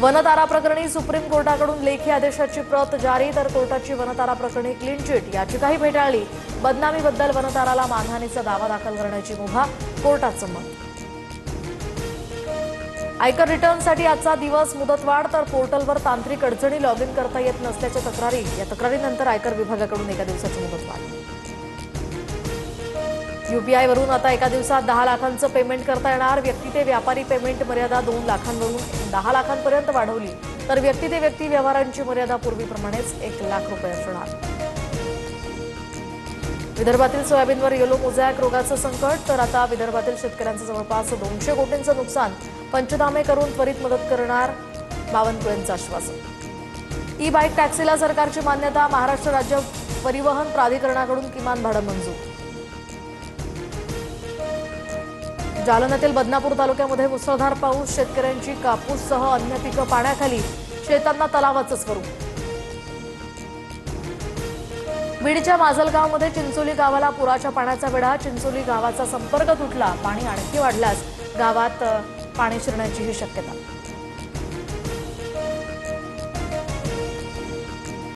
वनतारा प्रकरणी सुप्रीम कोर्टाकडून लेखी आदेशाची प्रत जारी, तर कोर्टाची वनतारा प्रकरणी क्लीन चिट याचिकाही फेटाळली। बदनामीबद्दल वनताराला मानहानीचा दावा दाखल करण्याची मुभा, कोर्टाचं मत। आयकर रिटर्नसाठी आजचा दिवस मुदतवाढ, तर पोर्टलवर तांत्रिक अडचणी लॉग इन करता येत नसल्याच्या तक्रारी। या तक्रारीनंतर आयकर विभागाकडून एका दिवसाची मुदतवाढ। यूपीआय वरून आता एका दिवसात 10 लाखांचं पेमेंट करता येणार। व्यक्ती ते व्यापारी पेमेंट मर्यादा 2 लाखांवरून 10 लाखांपर्यंत वाढवली, तर व्यक्ती ते व्यक्ती व्यवहारांची मर्यादा पूर्वीप्रमाणेच 1 लाख रुपये असणार। विदर्भातील सोयाबीनवर येलो मोझॅक रोगाचं संकट, तर आता विदर्भातील शेतकऱ्यांचं जवळपास 200 कोटींचं नुकसान। पंचनामे करून त्वरित मदत करणार, बावनकुळेंचं आश्वासन। ई बाईक टॅक्सीला सरकारची मान्यता, महाराष्ट्र राज्य परिवहन प्राधिकरणाकडून किमान भाडं मंजूर। जालन्यातील बदनापूर तालुक्यामध्ये मुसळधार पाऊस, शेतकऱ्यांची कापूससह अन्य पिकं पाण्याखाली, शेतांना तलावाचं स्वरूप। बीडच्या माजलगावमध्ये चिंचोली गावाला पुराच्या पाण्याचा वेढा, चिंचोली गावाचा संपर्क तुटला, पाणी आणखी वाढल्यास गावात पाणी शिरण्याचीही शक्यता।